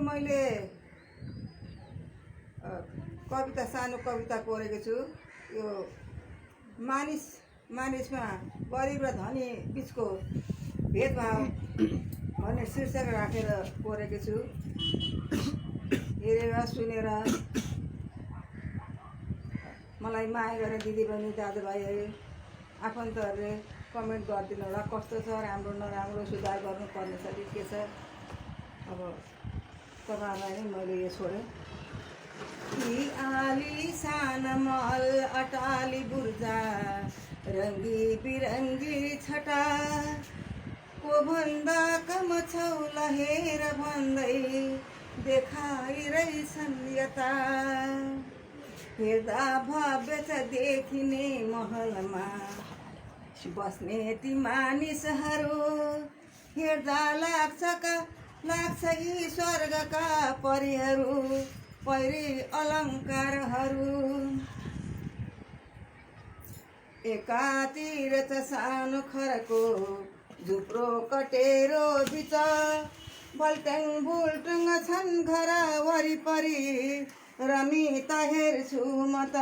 मैले कविता सानो कविता कोरेको छु। यो मानिसमा गरिब र धनी बिचको भेदभाव भन्ने शीर्षक राखेर कोरेको छु। हेरेर सुनेर मलाई माया गर्ने दिदीबहिनी दाजुभाइहरू आफन्तहरूले कमेन्ट गरिदिनु होला, कस्तो छ, राम्रो नराम्रो, सुधार गर्नुपर्ने छ कि के छ। अब तपाईँहरूलाई नै मैले यो छोडेँ। यी आलिशान महल अटाली बुर्जा रङ्गी बिरङ्गी छटा को भन्दा कम छौ लहेर भन्दै देखाइरहेछन् यता। हेर्दा भव्य छ देखिने महलमा बस्ने ती मानिसहरू, हेर्दा लाग्छ यी स्वर्गका परीहरू, परी अलङ्कारहरू। एकातिर छ सानो खरको झुप्रो कटेरो बिच, भल्ट्याङ भुल्टुङ छन् घर वरिपरि, रमिता हेर्छु म त।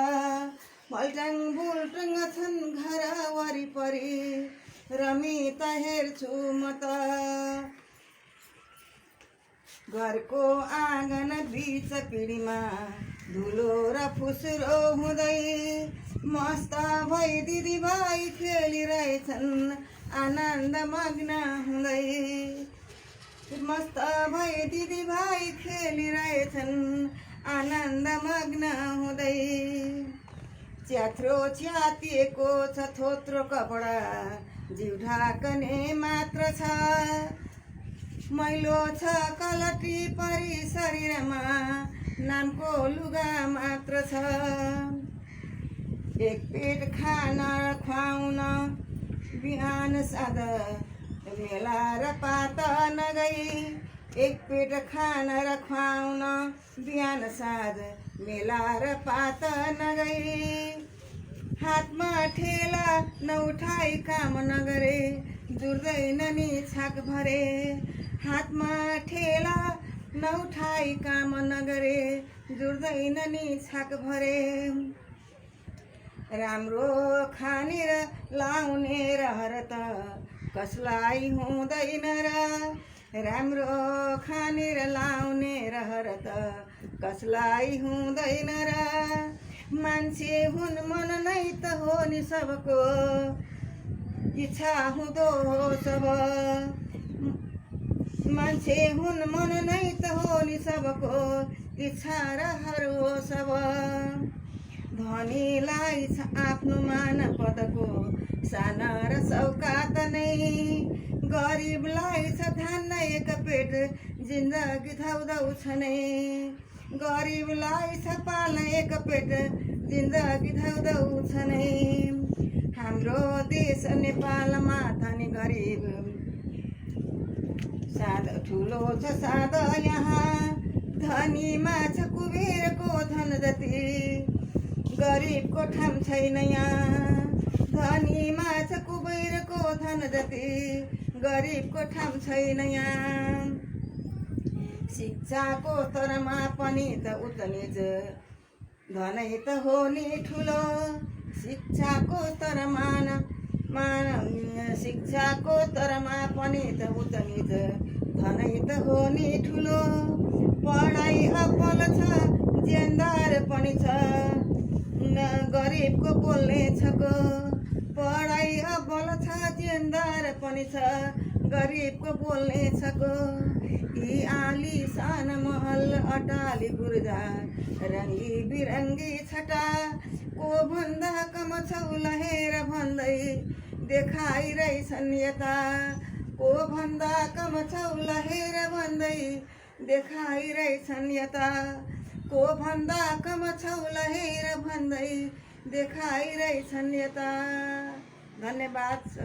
भल्ट्याङ भुल्टुङ छन् घर वरिपरि, रमिता हेर्छु म त। घरको आँगन बिच पिँढीमा धुलो र फुस्रो हुँदै मस्त भई दिदीभाइ खेलिरहेछन् आनन्द मग्न हुँदै। मस्त भई दिदीभाइ खेलिरहेछन् आनन्द मग्न हुँदै। च्यात्रो च्यातिएको छ थोत्रो कपडा, जिउ ढाक्ने मात्र छ, मैलो छ कलटी परी शरीरमा, नामको लुगा मात्र छ। एक पेट खाना खुवाउन बिहान साँझ मेला र पात नगई, एक पेट खाना र खुवाउन बिहान साँझ मेला र पात नगई। हातमा ठेला नउठाई काम नगरे जुर्दैन नि छाक भरे, हातमा ठेला नउठाई काम नगरे जुर्दैन नि छाक भरे। राम्रो खाने र लाउने रहर त कसलाई हुँदैन र, राम्रो खाने र लाउने रहर त कसलाई हुँदैन र। मान्छे हुन् मन नै त हो नि सबको, इच्छा हुँदो हो सब। मान्छे हुन् मन नै त हो नि सबको, इच्छा रहर हो सब। धनीलाई छ आफ्नो मान पदको साना र सौकात नै, गरिबलाई छ धान्न एक पेट जिन्दगी धौधौ छ नै। गरिबलाई छ पाल्न एक पेट जिन्दगी धौधौ छ नै। हाम्रो देश नेपालमा धनी गरिब सादा ठुलो छ सादा यहाँ, धनीमा छ कुबेरको धन जति, गरिबको ठाम छैन यहाँ। धनीमा छ कुबेरको धन जति, गरिबको ठाम छैन यहाँ। शिक्षाको स्तरमा पनि त उच्च निच धनै त हो नि ठुलो, शिक्षाको स्तरमा शिक्षाको स्तरमा पनि त उच्च निच धनै त हो नि ठुलो। पढाइ अब्बल छ ज्यानदार पनि छ, गरिबको बोल्ने छको। पढाइ अब्बल छ ज्यानदार पनि छ, गरिबको बोल्ने छको। यी आलिशान महल अटाली बुर्जा रङ्गी बिरङ्गी छटा को भन्दा कम छौ लहेर भन्दै देखाइरहेछन् यता। को भन्दा कम छौ लहेर भन्दै देखाइरहेछन् यता। को भन्दा कम छौ लहेर भन्दै देखाइरहेछन् यता। धन्यवाद।